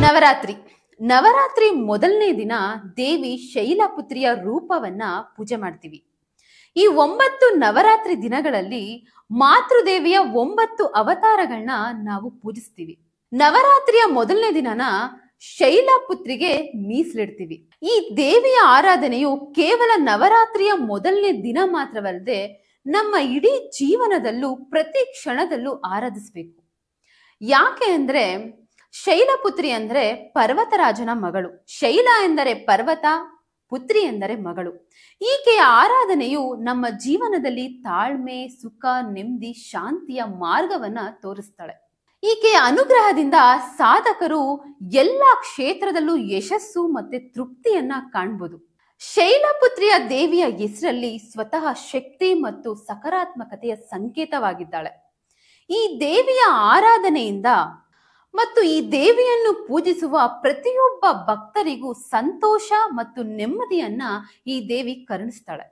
ನವರಾತ್ರಿ ನವರಾತ್ರಿ ಮೊದಲನೇ ದಿನ ದೇವಿ ಶೈಲಪುತ್ರಿಯ ರೂಪವನ್ನ ಪೂಜೆ ಮಾಡ್ತೀವಿ. ಈ 9 ನವರಾತ್ರಿ ದಿನಗಳಲ್ಲಿ ಮಾತೃದೇವಿಯ 9 ಅವತಾರಗಳನ್ನ ನಾವು ಪೂಜಿಸ್ತೀವಿ. ನವರಾತ್ರಿಯ ಮೊದಲನೇ ದಿನನ ಶೈಲಪುತ್ರಿಗೆ ಮೀಸಲಿಡ್ತೀವಿ. ಈ ದೇವಿಯ ಆರಾಧನೆಯು ಕೇವಲ ನವರಾತ್ರಿಯ ಮೊದಲನೇ ದಿನ ಮಾತ್ರವಲ್ಲದೆ ನಮ್ಮ ಇಡೀ ಜೀವನದಲ್ಲೂ ಪ್ರತಿ ಕ್ಷಣದಲ್ಲೂ ಆರಾಧಿಸಬೇಕು. ಯಾಕೆ ಅಂದ್ರೆ ಶೈಲಪುತ್ರಿ ಅಂದ್ರೆ ಪರ್ವತರಾಜನ ಮಗಳು. ಶೈಲ ಎಂದರೆ ಪರ್ವತ, ಪುತ್ರಿ ಎಂದರೆ ಮಗಳು. ಈಕೆಯ ಆರಾಧನೆಯು ನಮ್ಮ ಜೀವನದಲ್ಲಿ ತಾಳ್ಮೆ, ಸುಖ, ನೆಮ್ಮದಿ, ಶಾಂತಿಯ ಮಾರ್ಗವನ್ನ ತೋರಿಸ್ತಾಳೆ. ಈಕೆಯ ಅನುಗ್ರಹದಿಂದ ಸಾಧಕರು ಎಲ್ಲ ಕ್ಷೇತ್ರದಲ್ಲೂ ಯಶಸ್ಸು ಮತ್ತೆ ತೃಪ್ತಿಯನ್ನ ಕಾಣಬಹುದು. ಶೈಲಪುತ್ರಿಯ ದೇವಿಯ ಹೆಸರಲ್ಲಿ ಸ್ವತಃ ಶಕ್ತಿ ಮತ್ತು ಸಕಾರಾತ್ಮಕತೆಯ ಸಂಕೇತವಾಗಿದ್ದಾಳೆ. ಈ ದೇವಿಯ ಆರಾಧನೆಯಿಂದ ಮತ್ತು ಈ ದೇವಿಯನ್ನು ಪೂಜಿಸುವ ಪ್ರತಿಯೊಬ್ಬ ಭಕ್ತರಿಗೂ ಸಂತೋಷ ಮತ್ತು ನೆಮ್ಮದಿಯನ್ನ ಈ ದೇವಿ ಕರುಣಿಸ್ತಾಳೆ.